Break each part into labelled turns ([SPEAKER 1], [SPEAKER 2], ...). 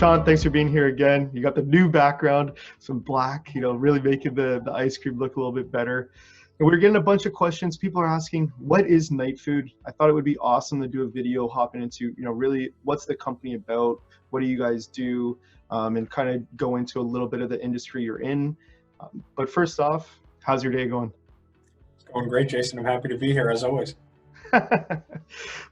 [SPEAKER 1] Sean, thanks for being here again. You got the new background, some black, really making the ice cream look a little bit better. And we're getting a bunch of questions. People are asking, what is Nightfood? I thought it would be awesome to do a video hopping into, really what's the company about? What do you guys do? And kind of go into a little bit of the industry you're in. But first off, how's your day going?
[SPEAKER 2] It's going great, Jason. I'm happy to be here as always.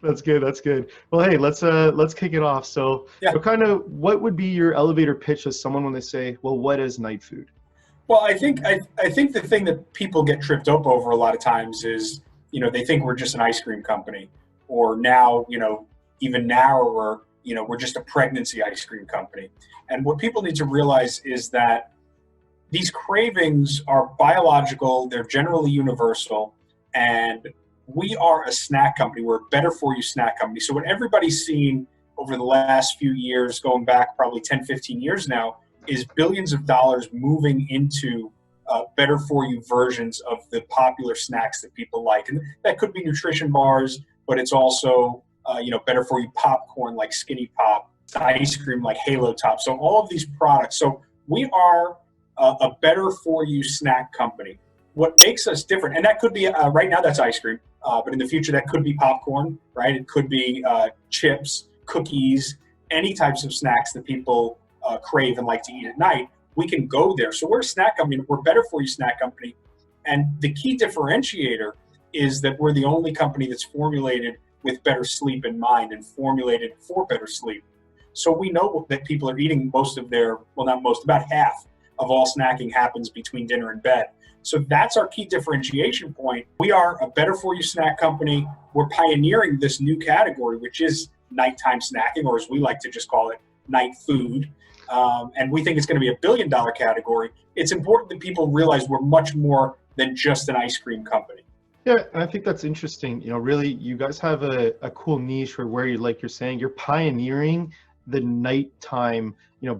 [SPEAKER 1] That's good. That's good. Well, hey, let's kick it off. So kind of what would be your elevator pitch to someone when they say, well, what is Nightfood?
[SPEAKER 2] Well, I think the thing that people get tripped up over a lot of times is, they think we're just an ice cream company, or now, even narrower, we're just a pregnancy ice cream company. And what people need to realize is that these cravings are biological, they're generally universal, and we are a snack company. We're a better for you snack company. So what everybody's seen over the last few years, going back probably 10, 15 years now, is billions of dollars moving into better for you versions of the popular snacks that people like. And that could be nutrition bars, but it's also, better for you popcorn like Skinny Pop, ice cream like Halo Top. So all of these products. So we are a better for you snack company. What makes us different, and that could be, right now that's ice cream, but in the future that could be popcorn, right? It could be chips, cookies, any types of snacks that people crave and like to eat at night. We can go there. So we're a snack company, we're better for you snack company. And the key differentiator is that we're the only company that's formulated with better sleep in mind and formulated for better sleep. So we know that people are eating most of their, well, not most, about half of all snacking happens between dinner and bed. So that's our key differentiation point. We are a better for you snack company. We're pioneering this new category, which is nighttime snacking, or as we like to just call it, night food. And we think it's going to be $1 billion category. It's important that people realize we're much more than just an ice cream company.
[SPEAKER 1] Yeah, and I think that's interesting. Really, you guys have a cool niche where like you're saying, you're pioneering the nighttime,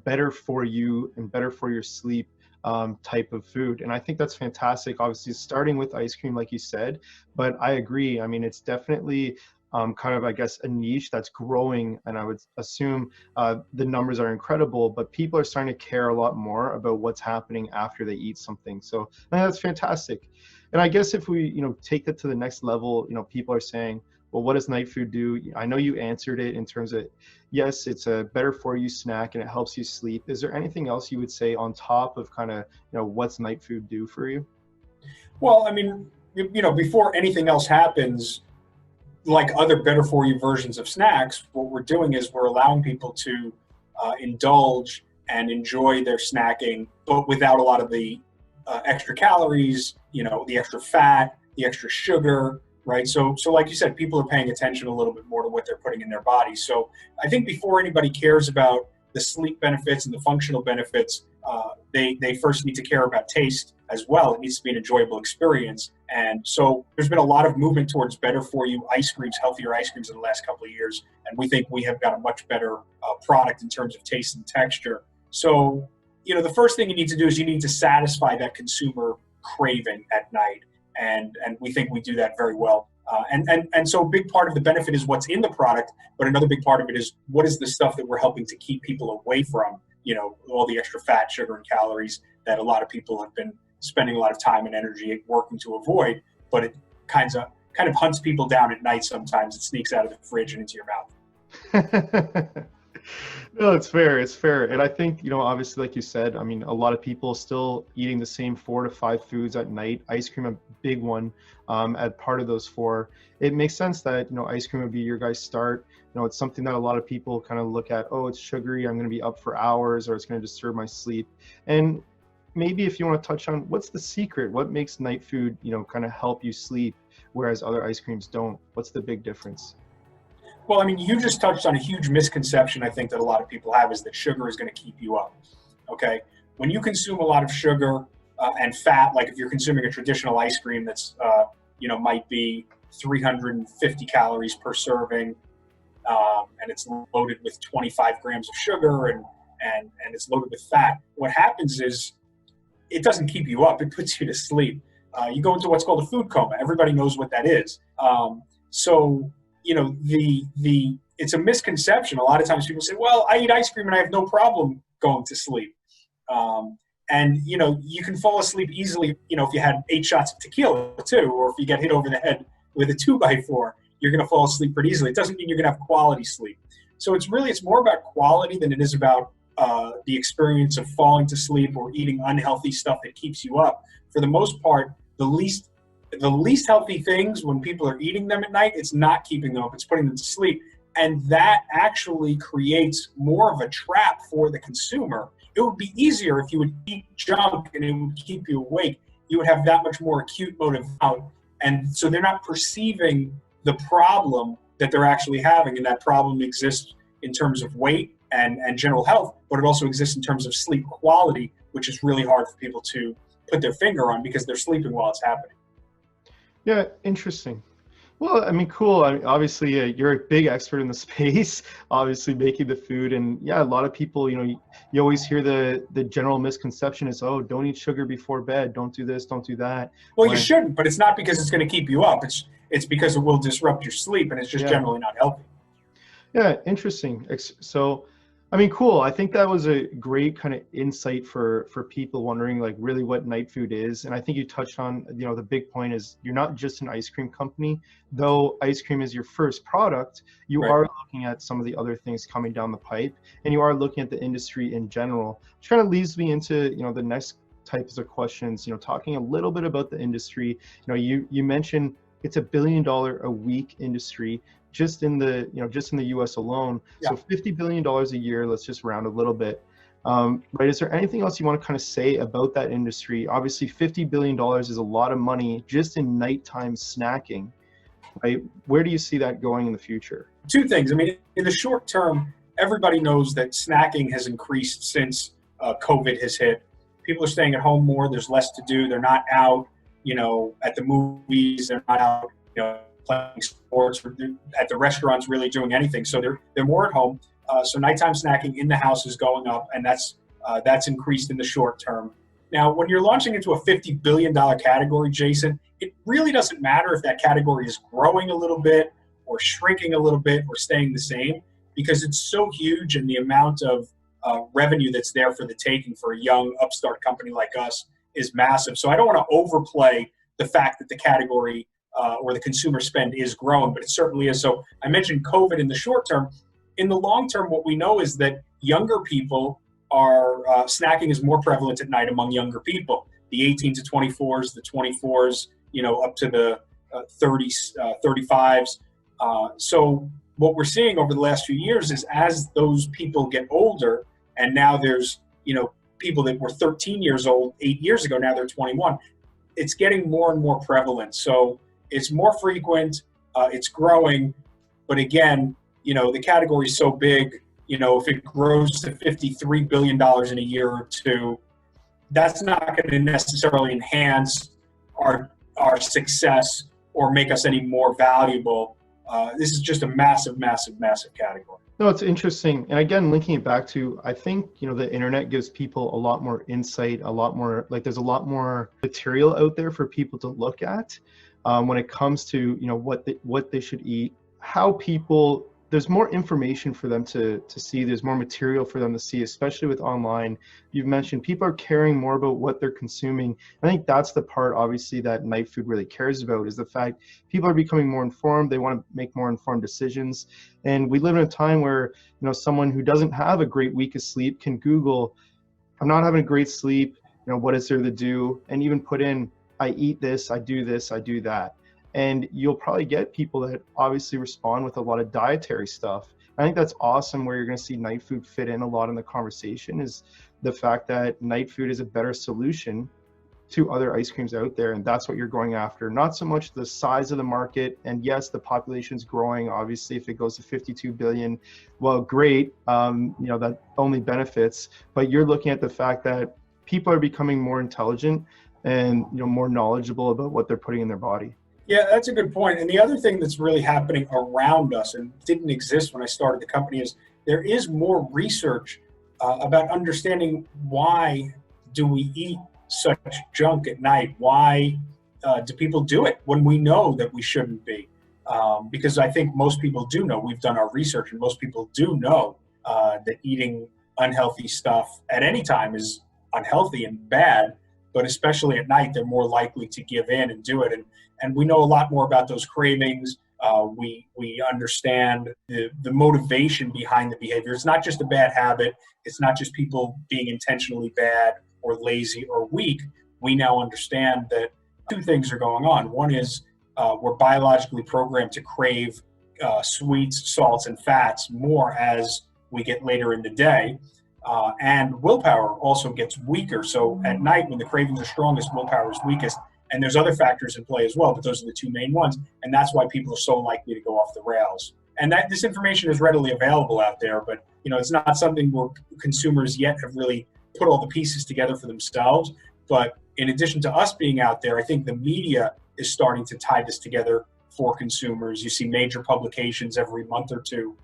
[SPEAKER 1] better for you and better for your sleep type of food. And I think that's fantastic. Obviously, starting with ice cream, like you said, but I agree. I mean, it's definitely kind of, I guess, a niche that's growing. And I would assume the numbers are incredible, but people are starting to care a lot more about what's happening after they eat something. So that's fantastic. And I guess if we, take it to the next level, people are saying, well, what does Nightfood do? I know you answered it in terms of, yes, it's a better for you snack and it helps you sleep. Is there anything else you would say on top of kind of, what's Nightfood do for you?
[SPEAKER 2] Well, I mean, before anything else happens, like other better for you versions of snacks, what we're doing is we're allowing people to indulge and enjoy their snacking, but without a lot of the extra calories, the extra fat, the extra sugar, right? So like you said, people are paying attention a little bit more to what they're putting in their bodies. So I think before anybody cares about the sleep benefits and the functional benefits, they first need to care about taste as well. It needs to be an enjoyable experience. And so there's been a lot of movement towards better for you ice creams, healthier ice creams in the last couple of years. And we think we have got a much better product in terms of taste and texture. So, the first thing you need to do is you need to satisfy that consumer craving at night. And we think we do that very well. And so a big part of the benefit is what's in the product, but another big part of it is what is the stuff that we're helping to keep people away from, all the extra fat, sugar, and calories that a lot of people have been spending a lot of time and energy working to avoid, but it kind of hunts people down at night sometimes. It sneaks out of the fridge and into your mouth.
[SPEAKER 1] No, it's fair. It's fair. And I think, obviously, like you said, I mean, a lot of people still eating the same 4 to 5 foods at night. Ice cream, a big one, at part of those 4. It makes sense that, ice cream would be your guys' start. It's something that a lot of people kind of look at, oh, it's sugary, I'm going to be up for hours, or it's going to disturb my sleep. And maybe if you want to touch on what's the secret, what makes Nightfood, kind of help you sleep, whereas other ice creams don't? What's the big difference?
[SPEAKER 2] Well, I mean, you just touched on a huge misconception I think that a lot of people have, is that sugar is going to keep you up, okay? When you consume a lot of sugar and fat, like if you're consuming a traditional ice cream that's, might be 350 calories per serving, and it's loaded with 25 grams of sugar and it's loaded with fat, what happens is it doesn't keep you up, it puts you to sleep. You go into what's called a food coma. Everybody knows what that is. So the it's a misconception. A lot of times people say, well, I eat ice cream and I have no problem going to sleep. And, you can fall asleep easily, if you had 8 shots of tequila too, or if you get hit over the head with a 2x4, you're going to fall asleep pretty easily. It doesn't mean you're going to have quality sleep. So it's more about quality than it is about the experience of falling to sleep or eating unhealthy stuff that keeps you up. For the most part, the least healthy things, when people are eating them at night, it's not keeping them up, it's putting them to sleep. And that actually creates more of a trap for the consumer. It would be easier if you would eat junk and it would keep you awake. You would have that much more acute motive out. And so they're not perceiving the problem that they're actually having. And that problem exists in terms of weight and general health, but it also exists in terms of sleep quality, which is really hard for people to put their finger on because they're sleeping while it's happening.
[SPEAKER 1] Yeah, interesting. Well, I mean, cool. I mean, obviously, you're a big expert in the space, obviously making the food. And yeah, a lot of people, you always hear the general misconception is, oh, don't eat sugar before bed. Don't do this, don't do that.
[SPEAKER 2] Well, you shouldn't, but it's not because it's going to keep you up. It's because it will disrupt your sleep, and it's just generally not healthy.
[SPEAKER 1] Yeah, interesting. So, I mean, cool. I think that was a great kind of insight for people wondering like really what Nightfood is. And I think you touched on, the big point is you're not just an ice cream company, though ice cream is your first product. You are looking at some of the other things coming down the pipe, and you are looking at the industry in general, which kind of leads me into, the next types of questions, talking a little bit about the industry. You mentioned it's $1 billion a week industry. Just in the U.S. alone, so $50 billion a year. Let's just round a little bit, right? Is there anything else you want to kind of say about that industry? Obviously, $50 billion is a lot of money just in nighttime snacking, right? Where do you see that going in the future?
[SPEAKER 2] 2 things. I mean, in the short term, everybody knows that snacking has increased since COVID has hit. People are staying at home more. There's less to do. They're not out, at the movies. They're not out, playing sports or at the restaurants, really doing anything. So they're more at home. So nighttime snacking in the house is going up, and that's increased in the short term. Now, when you're launching into a $50 billion category, Jason, it really doesn't matter if that category is growing a little bit or shrinking a little bit or staying the same, because it's so huge, and the amount of revenue that's there for the taking for a young upstart company like us is massive. So I don't want to overplay the fact that the category or the consumer spend is growing, but it certainly is. So I mentioned COVID in the short term. In the long term, what we know is that younger people are snacking is more prevalent at night among younger people. The 18 to 24s, the 24s, up to the 30s, 35s. So what we're seeing over the last few years is as those people get older, and now there's, people that were 13 years old 8 years ago, now they're 21. It's getting more and more prevalent. So it's more frequent, it's growing, but again, the category is so big, if it grows to $53 billion in a year or two, that's not going to necessarily enhance our success or make us any more valuable. This is just a massive, massive, massive category.
[SPEAKER 1] No, it's interesting. And again, linking it back to, I think, the internet gives people a lot more insight, a lot more, like there's a lot more material out there for people to look at. When it comes to what they should eat, how people, there's more information for them to see, there's more material for them to see, especially with online. You've mentioned people are caring more about what they're consuming. I think that's the part obviously that Nightfood really cares about, is the fact people are becoming more informed, they want to make more informed decisions. And we live in a time where someone who doesn't have a great week of sleep can Google, I'm not having a great sleep, what is there to do, and even put in, I eat this, I do that. And you'll probably get people that obviously respond with a lot of dietary stuff. I think that's awesome, where you're going to see Nightfood fit in a lot in the conversation, is the fact that Nightfood is a better solution to other ice creams out there. And that's what you're going after. Not so much the size of the market. And yes, the population's growing. Obviously, if it goes to 52 billion, well, great. That only benefits. But you're looking at the fact that people are becoming more intelligent and more knowledgeable about what they're putting in their body.
[SPEAKER 2] Yeah, that's a good point. And the other thing that's really happening around us and didn't exist when I started the company is there is more research about understanding why do we eat such junk at night? Why do people do it when we know that we shouldn't be? because I think most people do know, we've done our research, and most people do know that eating unhealthy stuff at any time is unhealthy and bad, but especially at night, they're more likely to give in and do it. And we know a lot more about those cravings. We understand the motivation behind the behavior. It's not just a bad habit. It's not just people being intentionally bad or lazy or weak. We now understand that two things are going on. One is we're biologically programmed to crave sweets, salts, and fats more as we get later in the day. And willpower also gets weaker. So at night, when the cravings are strongest, willpower is weakest. And there's other factors in play as well, but those are the two main ones. And that's why people are so likely to go off the rails. And that this information is readily available out there, but it's not something where consumers yet have really put all the pieces together for themselves. But in addition to us being out there, I think the media is starting to tie this together for consumers. You see major publications every month or two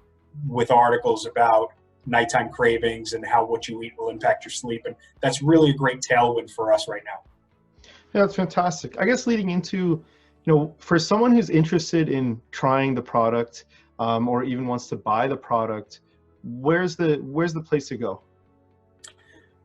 [SPEAKER 2] with articles about nighttime cravings and how what you eat will impact your sleep. And that's really a great tailwind for us right now.
[SPEAKER 1] Yeah, that's fantastic. I guess leading into, for someone who's interested in trying the product or even wants to buy the product, where's the place to go?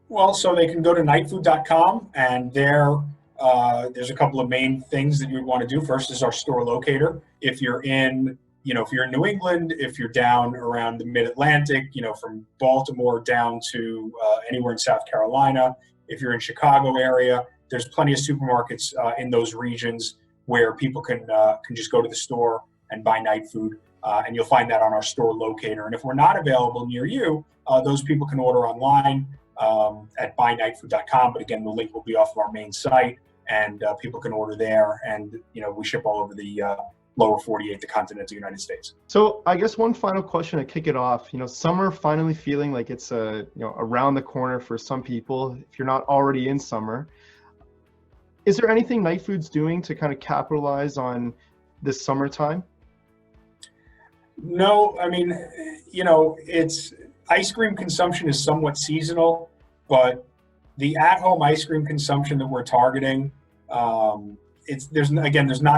[SPEAKER 2] Well, so they can go to nightfood.com, and there's a couple of main things that you would want to do. First is our store locator. If you're in New England, if you're down around the mid-Atlantic, from Baltimore down to anywhere in South Carolina, if you're in Chicago area, there's plenty of supermarkets in those regions where people can just go to the store and buy Nightfood, and you'll find that on our store locator. And if we're not available near you, those people can order online at buynightfood.com. But again, the link will be off of our main site, and people can order there. And we ship all over the lower 48, the continental United States.
[SPEAKER 1] So I guess one final question to kick it off. Summer finally feeling like it's around the corner for some people. If you're not already in summer, is there anything Nightfood's doing to kind of capitalize on this summertime?
[SPEAKER 2] No, I mean, it's ice cream consumption is somewhat seasonal, but the at-home ice cream consumption that we're targeting, there's not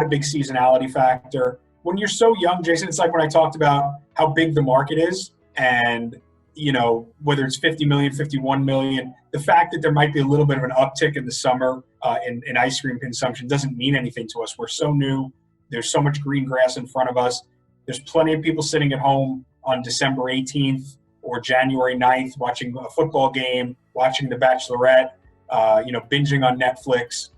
[SPEAKER 2] a big seasonality factor. When you're so young, Jason, it's like when I talked about how big the market is, and whether it's 50 million, 51 million, the fact that there might be a little bit of an uptick in the summer in ice cream consumption doesn't mean anything to us. We're so new. There's so much green grass in front of us. There's plenty of people sitting at home on December 18th or January 9th watching a football game, watching The Bachelorette, binging on Netflix.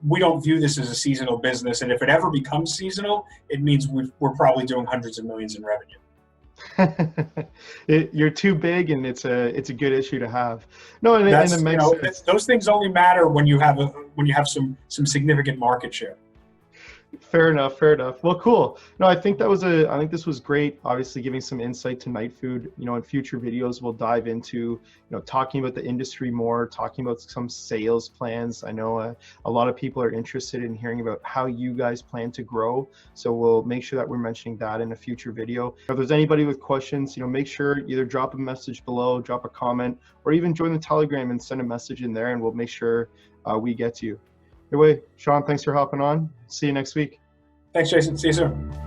[SPEAKER 2] We don't view this as a seasonal business. And if it ever becomes seasonal, it means we're probably doing hundreds of millions in revenue.
[SPEAKER 1] You're too big, and it's a good issue to have. No, and it makes sense.
[SPEAKER 2] Those things only matter when you have some significant market share.
[SPEAKER 1] Fair enough. Well, cool. No, I think this was great. Obviously, giving some insight to Nightfood. In future videos, we'll dive into, talking about the industry more, talking about some sales plans. I know a lot of people are interested in hearing about how you guys plan to grow. So we'll make sure that we're mentioning that in a future video. If there's anybody with questions, make sure either drop a message below, drop a comment, or even join the Telegram and send a message in there, and we'll make sure we get to you. Anyway, Sean, thanks for hopping on. See you next week.
[SPEAKER 2] Thanks, Jason. See you soon.